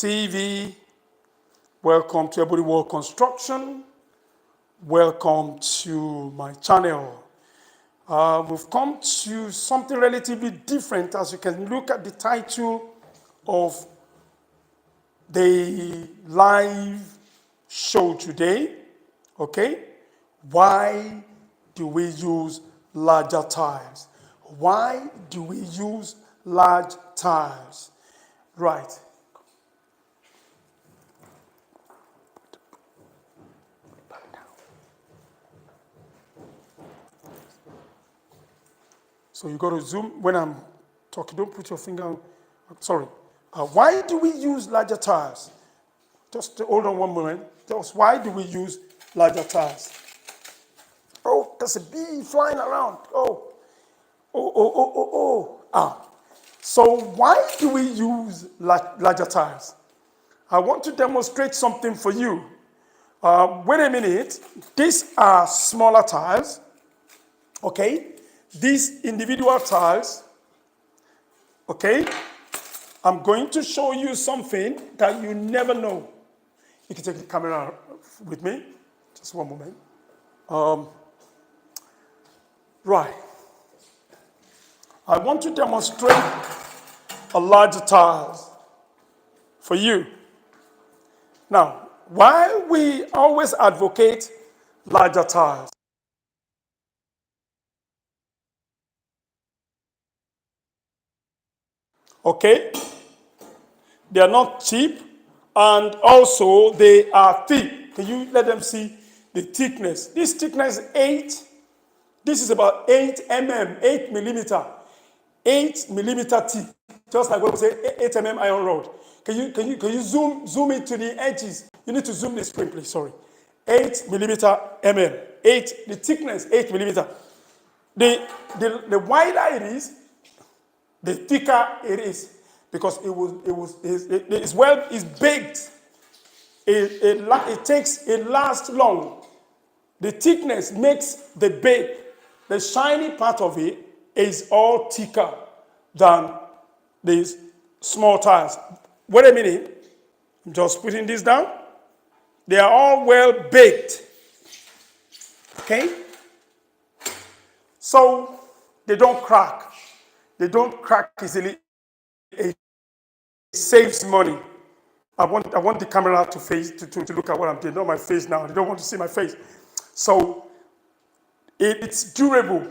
TV. Welcome to Everybody World Construction. Welcome to my channel. We've come to something relatively different, as you can look at the title of the live show today. Okay? Why do we use larger tiles? Why do we use large tiles? Right. So you got to zoom when I'm talking. Don't put your finger on. Sorry. Why do we use larger tiles? Just hold on one moment. Just why do we use larger tiles? Oh, there's a bee flying around. So why do we use larger tiles? I want to demonstrate something for you. Wait a minute. These are smaller tiles. Okay? These individual tiles. Okay? I'm going to show you something that you never know. You can take the camera with me. Just one moment. Right. I want to demonstrate a larger tile for you. Now, why we always advocate larger tiles? Okay? They are not cheap, and also they are thick. Can you let them see the thickness? This thickness is 8. This is about 8 mm, 8 millimeter. 8 millimeter thick. Just like what we say, 8 mm iron rod. Can you zoom it to the edges? You need to zoom the screen, please. Sorry. 8 millimeter mm. 8, the thickness, 8 millimeter. The wider it is, the thicker it is, because it's baked. It lasts long. The thickness makes the bake. The shiny part of it is all thicker than these small tiles. Wait a minute. I'm just putting this down. They are all well baked. Okay? So they don't crack. They don't crack easily. It saves money. I want the camera to look at what I'm doing, not my face now. They don't want to see my face. So it's durable.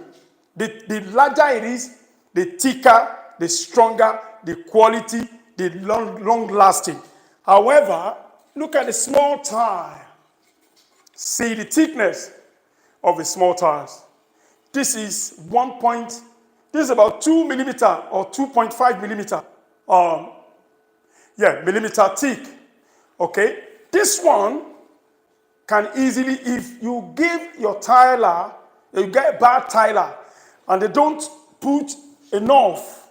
The larger it is, the thicker, the stronger, the quality, the long lasting. However, look at the small tile. See the thickness of the small tiles. This is this is about 2 millimeter or 2.5 millimeter. Millimeter thick. Okay? This one can easily, if you give your tiler, you get a bad tiler, and they don't put enough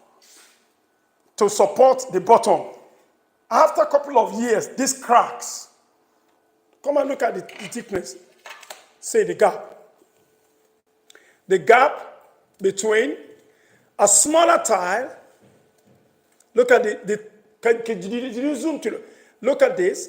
to support the bottom. After a couple of years, this cracks. Come and look at the thickness. Say the gap. The gap between a smaller tile. Look at did you zoom to look at this?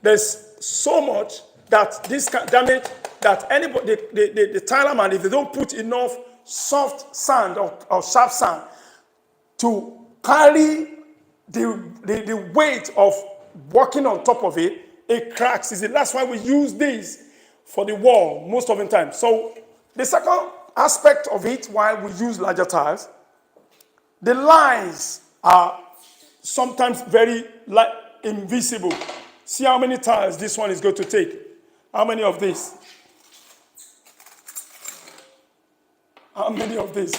There's so much that this can damage that anybody, the tiler man, if they don't put enough soft sand or sharp sand to carry the weight of working on top of it, it cracks. That's why we use these for the wall most of the time. So the second aspect of it, why we use larger tiles, the lines are sometimes very invisible. See how many tiles this one is going to take. How many of these? How many of these?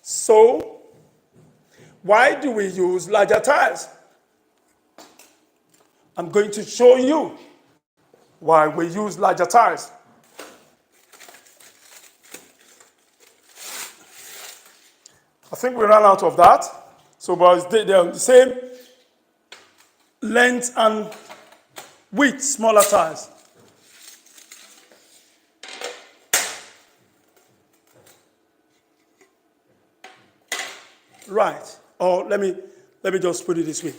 So, why do we use larger tiles? I'm going to show you why we use larger tiles. I think we ran out of that. So, but they're the same length and width, smaller tiles. Right. Or let me just put it this way.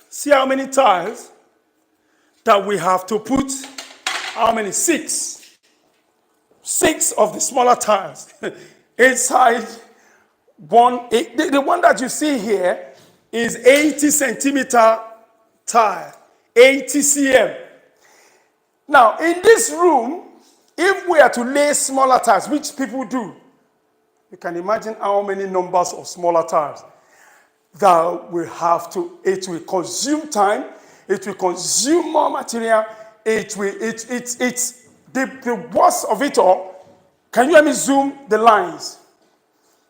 See how many tiles that we have to put? How many? 6. 6 of the smaller tiles inside one. The one that you see here is 80 centimeter tile, 80 cm. Now, in this room, if we are to lay smaller tiles, which people do, you can imagine how many numbers of smaller tiles that we have to. It will consume time. It will consume more material. It's the worst of it all. Can you let me zoom the lines?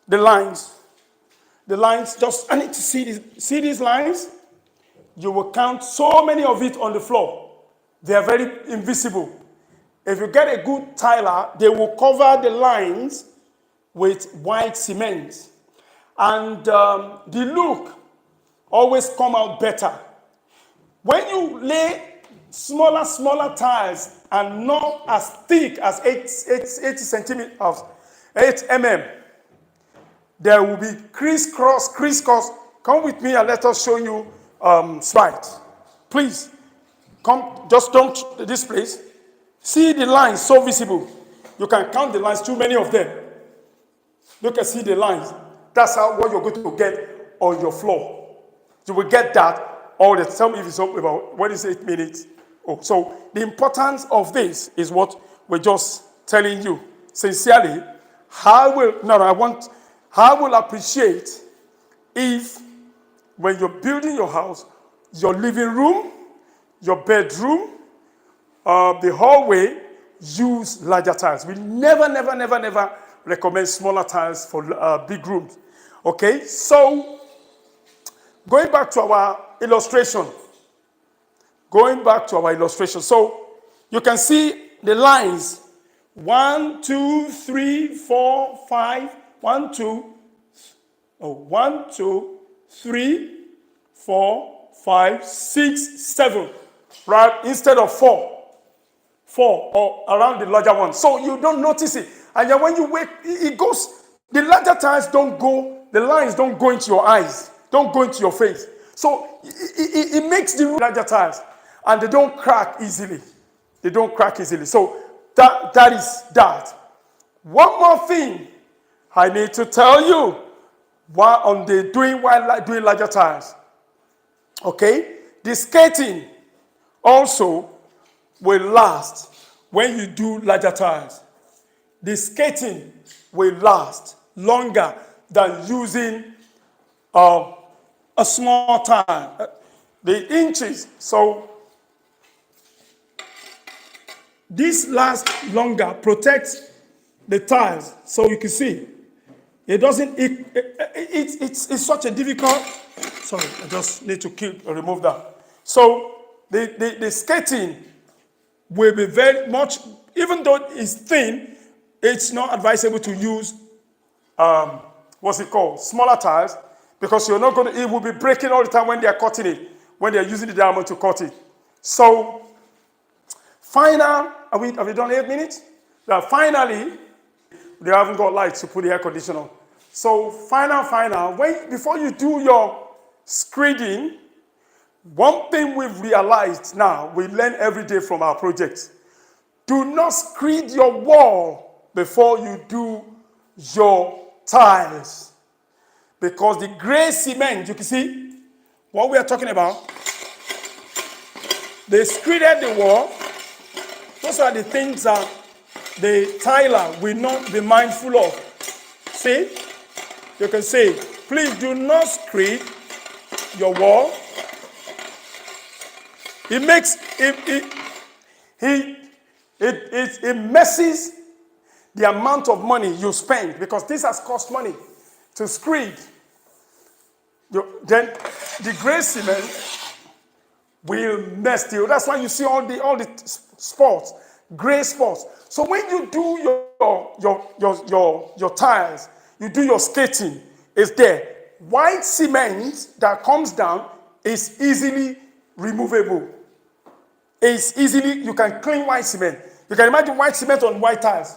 The lines. Just, I need to see these lines. You will count so many of it on the floor. They are very invisible. If you get a good tiler, they will cover the lines with white cement. And the look always come out better. When you lay smaller tiles and not as thick as 80 centimeters, 8 mm, there will be crisscross. Come with me and let us show you slide. Please, come, just don't this place. See the lines so visible. You can count the lines, too many of them. You can see the lines. That's what you're going to get on your floor. You will get that all the time if it's up about, 8 minutes? Oh, so the importance of this is what we're just telling you. Sincerely, I will appreciate if when you're building your house, your living room, your bedroom, the hallway, use larger tiles. We never recommend smaller tiles for big rooms. Okay, so going back to our illustration. So you can see the lines. 1, 2, 3, 4, 5. 1, 2, 3, 4, 5, 6, 7. Right? Instead of 4 or around the larger one. So you don't notice it. And then when you wait, it goes, the larger tiles don't go, the lines don't go into your eyes, don't go into your face. So it makes the larger tiles, and they don't crack easily. So that is that. One more thing I need to tell you while doing larger tiles. Okay? The skating also will last when you do larger tiles. The skating will last longer than using a small tile. The inches, so this lasts longer, protects the tiles, so you can see. It doesn't, it's such a difficult, sorry, I just need to remove that. So the skating will be very much, even though it's thin, it's not advisable to use, smaller tiles, because you're not going to, it will be breaking all the time when they are cutting it, when they're using the diamond to cut it. So, final, have we done 8 minutes? Now, finally, they haven't got lights to put the air conditioner on. So, final, before you do your screeding, one thing we've realized now, we learn every day from our projects. Do not screed your wall before you do your tiles. Because the gray cement, you can see what we are talking about. They screeded the wall. Those are the things that the tiler will not be mindful of. See? You can say, please do not screed your wall. It makes it messes the amount of money you spend, because this has cost money to screed. Then the gray cement will mess you. That's why you see all the spots, gray spots. So when you do your tiles, you do your skating, it's there. White cement that comes down is easily removable. You can clean white cement. You can imagine white cement on white tiles.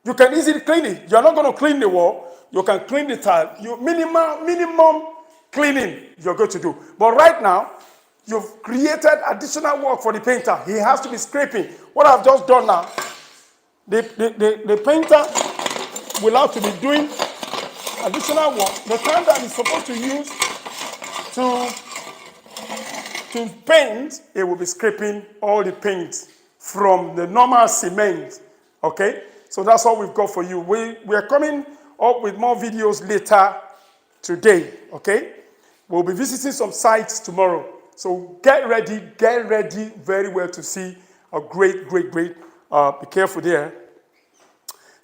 You can easily clean it. You're not going to clean the wall. You can clean the tile. Minimum cleaning you're going to do. But right now, you've created additional work for the painter. He has to be scraping. What I've just done now, the painter will have to be doing additional work. The time that he's supposed to use to paint, he will be scraping all the paint from the normal cement. Okay? So that's all we've got for you. We are coming up with more videos later today. Okay? We'll be visiting some sites tomorrow. So get ready very well to see a great, be careful there,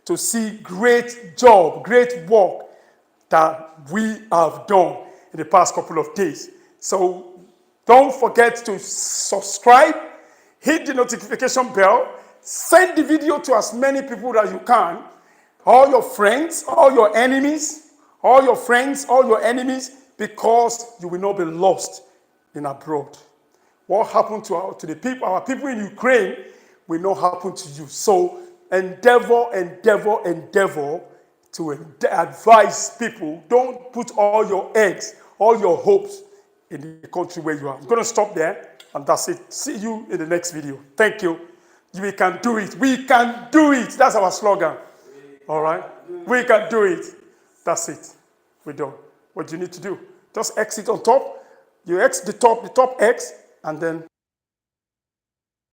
to see great job, great work that we have done in the past couple of days. So don't forget to subscribe, hit the notification bell, send the video to as many people as you can, all your friends, all your enemies, all your friends, all your enemies, because you will not be lost in abroad. What happened to the people, our people in Ukraine, will not happen to you. So endeavor to advise people. Don't put all your eggs, all your hopes in the country where you are. I'm going to stop there, and that's it. See you in the next video. Thank you. We can do it. We can do it. That's our slogan. All right? We can do it. That's it. We're done. What do you need to do? Just exit on top. You exit the top X, and then